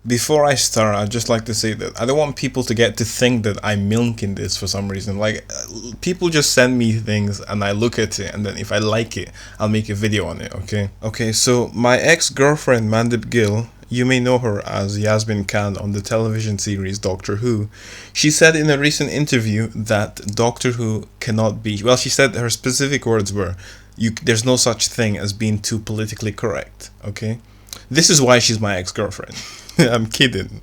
Before I start, I'd just like to say that I don't want people to get to think that I'm milking this for some reason. Like, people just send me things and I look at it, and then if I like it, I'll make a video on it, okay? Okay, so my ex-girlfriend, Mandip Gill, you may know her as Yasmin Khan on the television series Doctor Who. She said in a recent interview that Doctor Who cannot be. Well, she said her specific words were, there's no such thing as being too politically correct, okay? This is why she's my ex-girlfriend. I'm kidding.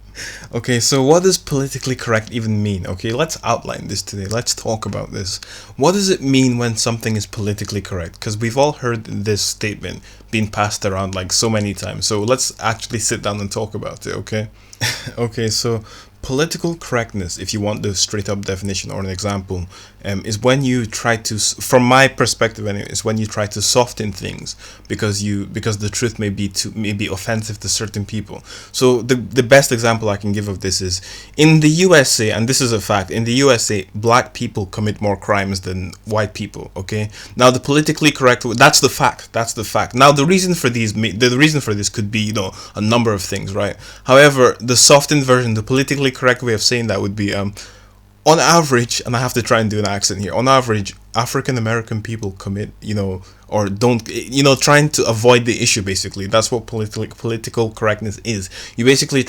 Okay, so what does politically correct even mean? Okay, let's outline this today. Let's talk about this. What does it mean when something is politically correct? Because we've all heard this statement being passed around like so many times. So let's actually sit down and talk about it, okay? Okay, so political correctness, if you want the straight up definition or an example, is when you try to, from my perspective anyway, is when you try to soften things because the truth may be offensive to certain people. So the best example I can give of this is in the USA, and this is a fact. In the USA, black people commit more crimes than white people. Okay, now the politically correct, that's the fact. That's the fact. Now the reason for the reason for this could be a number of things, right? However, the softened version, the politically correct way of saying that would be on average, and I have to try and do an accent here, on average, African American people commit, or don't, trying to avoid the issue, basically. That's what political correctness is. You basically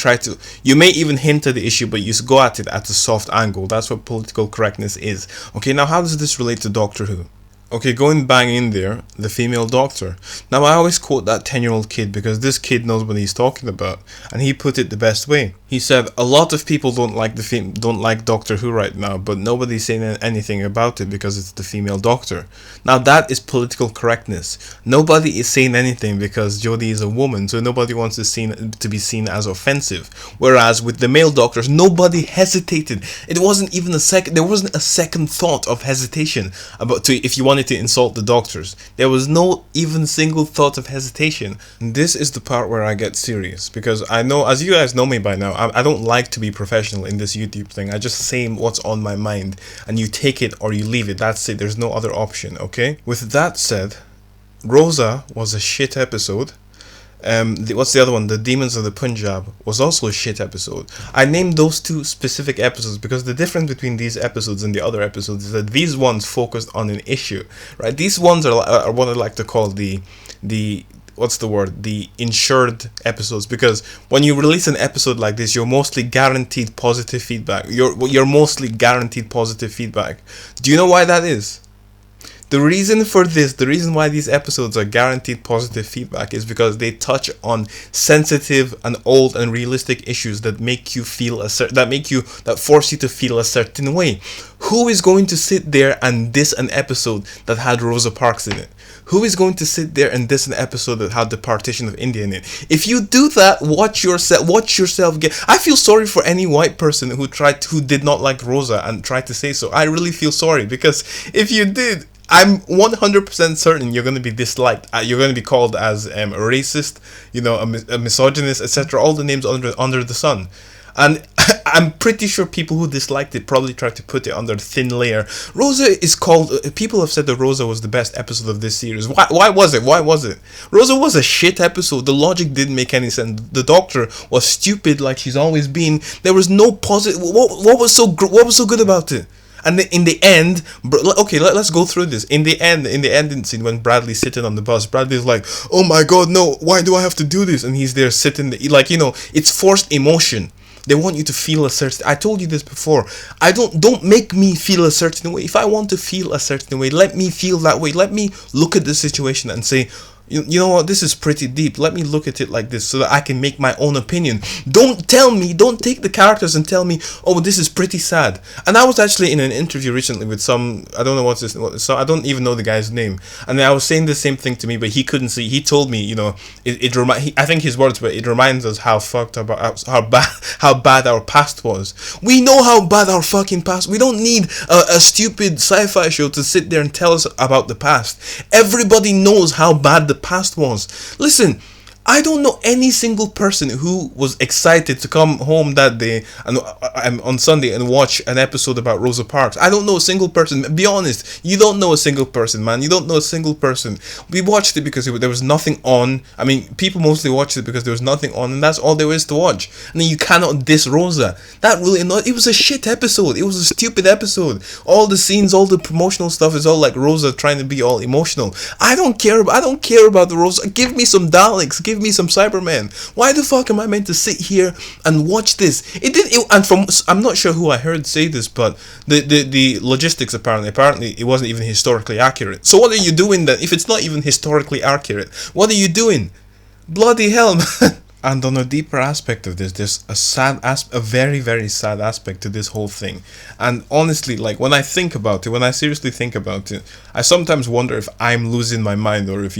you may even hint at the issue, but you go at it at a soft angle. That's what political correctness is. Okay, now how does this relate to Doctor Who? Okay, going bang in there, the female doctor. Now, I always quote that 10-year-old kid because this kid knows what he's talking about, and he put it the best way. He said, a lot of people don't like Doctor Who right now, but nobody's saying anything about it because it's the female doctor. Now, that is political correctness. Nobody is saying anything because Jodie is a woman, so nobody wants to be seen as offensive. Whereas with the male doctors, nobody hesitated. It wasn't even there wasn't a second thought of hesitation if you wanted to insult the doctors. There was no even single thought of hesitation. And this is the part where I get serious, because I know, as you guys know me by now, I don't like to be professional in this YouTube thing. I just say what's on my mind, and you take it or you leave it. That's it. There's no other option, okay? With that said, Rosa was a shit episode. What's the other one? The Demons of the Punjab was also a shit episode. I named those two specific episodes because the difference between these episodes and the other episodes is that these ones focused on an issue, right? These ones are what I like to call the what's the word? The insured episodes, because when you release an episode like this, you're mostly guaranteed positive feedback. You're mostly guaranteed positive feedback. Do you know why that is? The reason why these episodes are guaranteed positive feedback is because they touch on sensitive and old and realistic issues that make you feel that force you to feel a certain way. Who is going to sit there and diss an episode that had Rosa Parks in it? Who is going to sit there and diss an episode that had the partition of India in it? If you do that, watch yourself get. I feel sorry for any white person who did not like Rosa and tried to say so. I really feel sorry, because if you did, I'm 100% certain you're going to be disliked. You're going to be called as a racist, a misogynist, etc. All the names under the sun. And I'm pretty sure people who disliked it probably tried to put it under a thin layer. Rosa is called. People have said that Rosa was the best episode of this series. Why was it? Rosa was a shit episode. The logic didn't make any sense. The Doctor was stupid, like she's always been. There was no positive. What was so good about it? And in the end, okay, let's go through this. In the ending scene, when Bradley's sitting on the bus, Bradley's like, "Oh my God, no! Why do I have to do this?" And he's there sitting, it's forced emotion. They want you to feel a certain. I told you this before. Don't make me feel a certain way. If I want to feel a certain way, let me feel that way. Let me look at the situation and say, you know what, this is pretty deep. Let me look at it like this so that I can make my own opinion. Don't take the characters and tell me, oh, this is pretty sad. And I was actually in an interview recently with I don't know so I don't even know the guy's name. And I was saying the same thing to me, but he couldn't see. He told me, I think his words were, it reminds us how fucked up, how bad our past was. We know how bad our fucking past. We don't need a stupid sci-fi show to sit there and tell us about the past. Everybody knows how bad the past was. Listen, I don't know any single person who was excited to come home that day and on Sunday and watch an episode about Rosa Parks. I don't know a single person. Be honest, you don't know a single person, man. You don't know a single person. We watched it because there was nothing on. I mean, people mostly watched it because there was nothing on, and that's all there is to watch. And then you cannot diss Rosa. That really annoyed. It was a shit episode. It was a stupid episode. All the scenes, all the promotional stuff is all like Rosa trying to be all emotional. I don't care about the Rosa. Give me some Daleks. Give me some Cybermen. Why the fuck am I meant to sit here and watch this? I'm not sure who I heard say this, but the logistics apparently it wasn't even historically accurate. So what are you doing then? If it's not even historically accurate, what are you doing? Bloody hell, man. And on a deeper aspect of this, there's a very, very sad aspect to this whole thing. And honestly, like when I think about it, when I seriously think about it, I sometimes wonder if I'm losing my mind or if,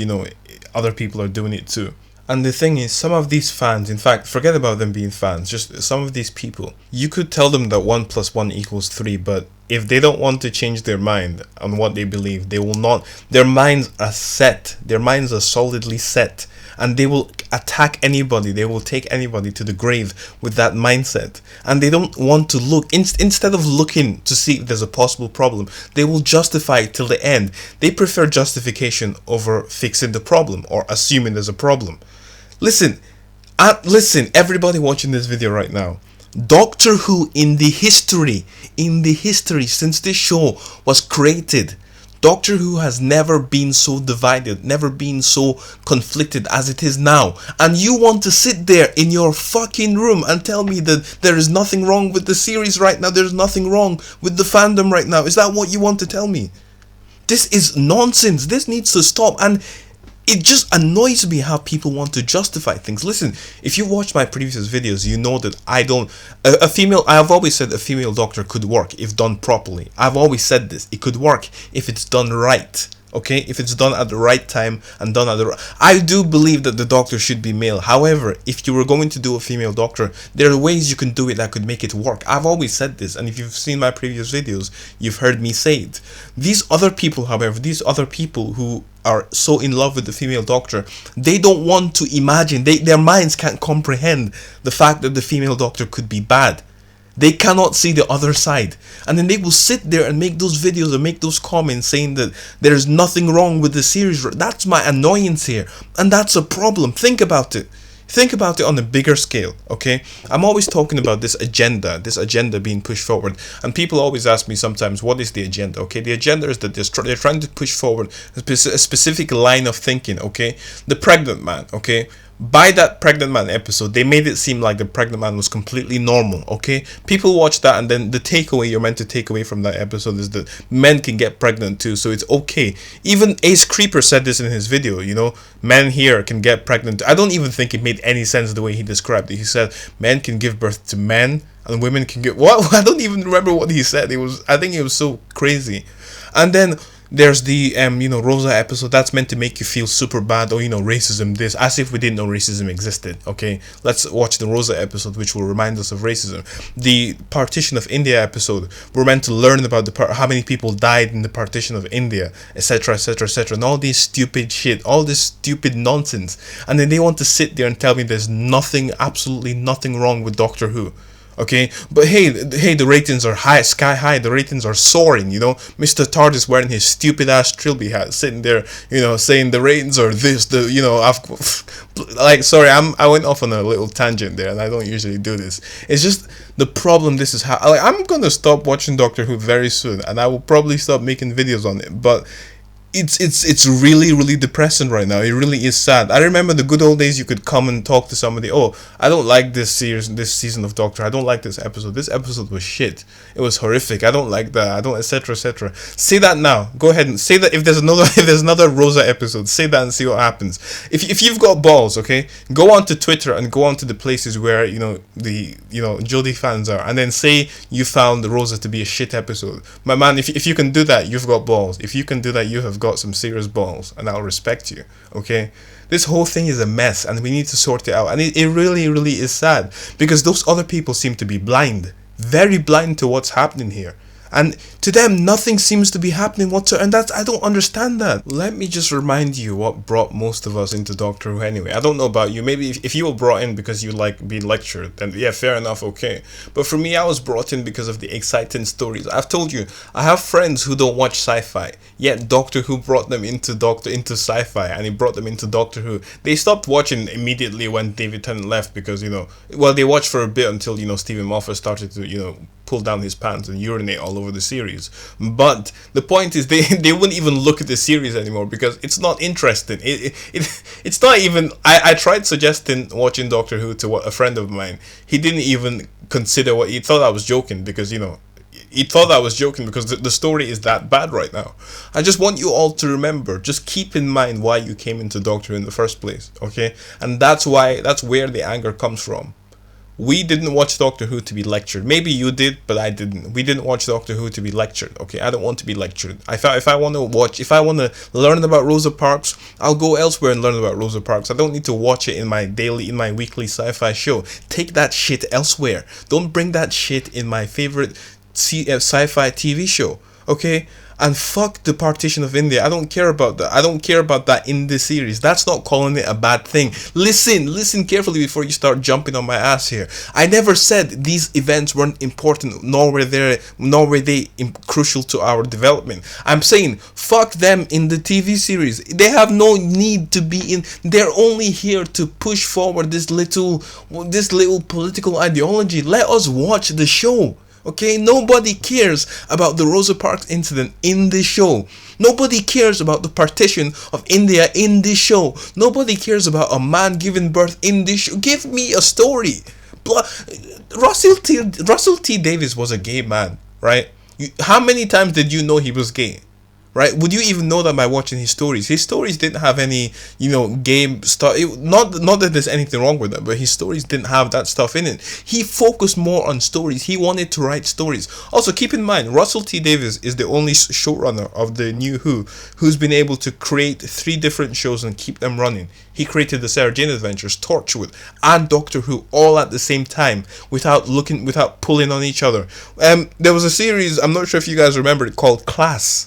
other people are doing it too. And the thing is, some of these fans, in fact, forget about them being fans, just some of these people, you could tell them that 1 + 1 = 3, but if they don't want to change their mind on what they believe, they will not. Their minds are set. Their minds are solidly set. And they will attack anybody. They will take anybody to the grave with that mindset. And they don't want to look. Instead of looking to see if there's a possible problem, they will justify it till the end. They prefer justification over fixing the problem or assuming there's a problem. Listen, everybody watching this video right now. Doctor Who in the history since this show was created, Doctor Who has never been so divided, never been so conflicted as it is now. And you want to sit there in your fucking room and tell me that there is nothing wrong with the series right now, there's nothing wrong with the fandom right now. Is that what you want to tell me? This is nonsense. This needs to stop. And it just annoys me how people want to justify things. Listen, if you watched my previous videos, you know that I've always said a female doctor could work if done properly. I've always said this. It could work if it's done right. Okay, if it's done at the right time and done at I do believe that the doctor should be male. However, if you were going to do a female doctor, there are ways you can do it that could make it work. I've always said this, and if you've seen my previous videos, you've heard me say it. These other people who are so in love with the female doctor, they don't want to imagine, their minds can't comprehend the fact that the female doctor could be bad. They cannot see the other side. And then they will sit there and make those videos and make those comments saying that there's nothing wrong with the series. That's my annoyance here. And that's a problem. Think about it. Think about it on a bigger scale, okay? I'm always talking about this agenda being pushed forward. And people always ask me sometimes, what is the agenda, okay? The agenda is that they're trying to push forward a specific line of thinking, okay? The pregnant man, okay? By that pregnant man episode, they made it seem like the pregnant man was completely normal, okay? People watch that, and then the takeaway you're meant to take away from that episode is that men can get pregnant too, so it's okay. Even Ace Creeper said this in his video, men here can get pregnant. I don't even think it made any sense the way he described it. He said men can give birth to men and women can get what? I don't even remember what he said. I think it was so crazy. And then there's the Rosa episode that's meant to make you feel super bad, or racism this, as if we didn't know racism existed. Okay, let's watch the Rosa episode, which will remind us of racism. The partition of India episode, we're meant to learn about how many people died in the partition of India, etc., etc., etc., and all this stupid shit, all this stupid nonsense. And then they want to sit there and tell me there's absolutely nothing wrong with Doctor Who. Okay, but hey, the ratings are sky high. The ratings are soaring. Mr. TARDIS wearing his stupid ass trilby hat, sitting there, saying the ratings are this. Sorry, I went off on a little tangent there, and I don't usually do this. It's just the problem. This is how I'm gonna stop watching Doctor Who very soon, and I will probably stop making videos on it. But it's really, really depressing right now. It really is sad. I remember the good old days. You could come and talk to somebody. Oh, I don't like this season of Doctor. I don't like this episode. This episode was shit. It was horrific. I don't like that. I don't, etc., etc. Say that now. Go ahead and say that. If there's another Rosa episode, say that and see what happens. If you've got balls, okay, go onto Twitter and go onto the places where the Jodie fans are, and then say you found Rosa to be a shit episode. My man, if you can do that, you've got balls. If you can do that, you have got some serious balls, and I'll respect you. Okay, this whole thing is a mess, and we need to sort it out. And it really, really is sad, because those other people seem to be blind, very blind to what's happening here. And to them, nothing seems to be happening whatsoever. And I don't understand that. Let me just remind you what brought most of us into Doctor Who anyway. I don't know about you. Maybe if you were brought in because you like being lectured, then yeah, fair enough, okay. But for me, I was brought in because of the exciting stories. I've told you, I have friends who don't watch sci-fi, yet Doctor Who brought them into sci-fi, and he brought them into Doctor Who. They stopped watching immediately when David Tennant left because, well, they watched for a bit until, Stephen Moffat started to, pull down his pants and urinate all over the series. But the point is, they wouldn't even look at the series anymore because it's not interesting. It's not even. I tried suggesting watching Doctor Who to a friend of mine. He didn't even consider what he thought I was joking because he thought I was joking because the story is that bad right now. I just want you all to remember, just keep in mind why you came into Doctor Who in the first place, okay? And that's where the anger comes from. We didn't watch Doctor Who to be lectured. Maybe you did, but I didn't. We didn't watch Doctor Who to be lectured. Okay, I don't want to be lectured. If I want to learn about Rosa Parks, I'll go elsewhere and learn about Rosa Parks. I don't need to watch it in my weekly sci-fi show. Take that shit elsewhere. Don't bring that shit in my favorite sci-fi TV show. Okay? And fuck the partition of India. I don't care about that. I don't care about that in this series. That's not calling it a bad thing. Listen carefully before you start jumping on my ass here. I never said these events weren't important, nor were they crucial to our development. I'm saying fuck them in the TV series. They have no need to be in. They're only here to push forward this little political ideology. Let us watch the show. Okay, nobody cares about the Rosa Parks incident in this show. Nobody cares about the partition of India in this show. Nobody cares about a man giving birth in this show. Give me a story. Russell T Davies was a gay man, right? How many times did you know he was gay? Right? Would you even know that by watching his stories? His stories didn't have any, gay stuff. Not that there's anything wrong with them, but his stories didn't have that stuff in it. He focused more on stories. He wanted to write stories. Also, keep in mind, Russell T Davies is the only showrunner of the New Who who's been able to create 3 different shows and keep them running. He created the Sarah Jane Adventures, Torchwood, and Doctor Who all at the same time without pulling on each other. There was a series, I'm not sure if you guys remember it, called Class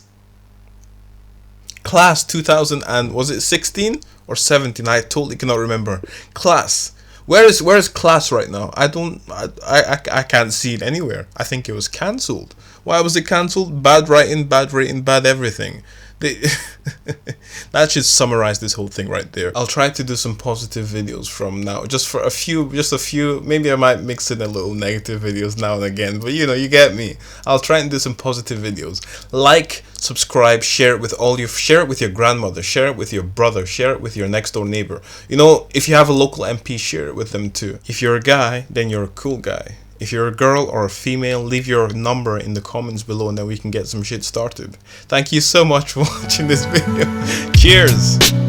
2000, and was it 16 or 17? I totally cannot remember. Class. Where is Class right now? I can't see it anywhere. I think it was cancelled. Why was it cancelled? Bad writing, bad rating, bad everything. That should summarize this whole thing right there. I'll try to do some positive videos from now, just a few. Maybe I might mix in a little negative videos now and again, but you get me. I'll try and do some positive videos. Like, subscribe, share it with your grandmother, share it with your brother, share it with your next door neighbor. If you have a local MP, share it with them too. If you're a guy, then you're a cool guy. If you're a girl or a female, leave your number in the comments below and then we can get some shit started. Thank you so much for watching this video. Cheers!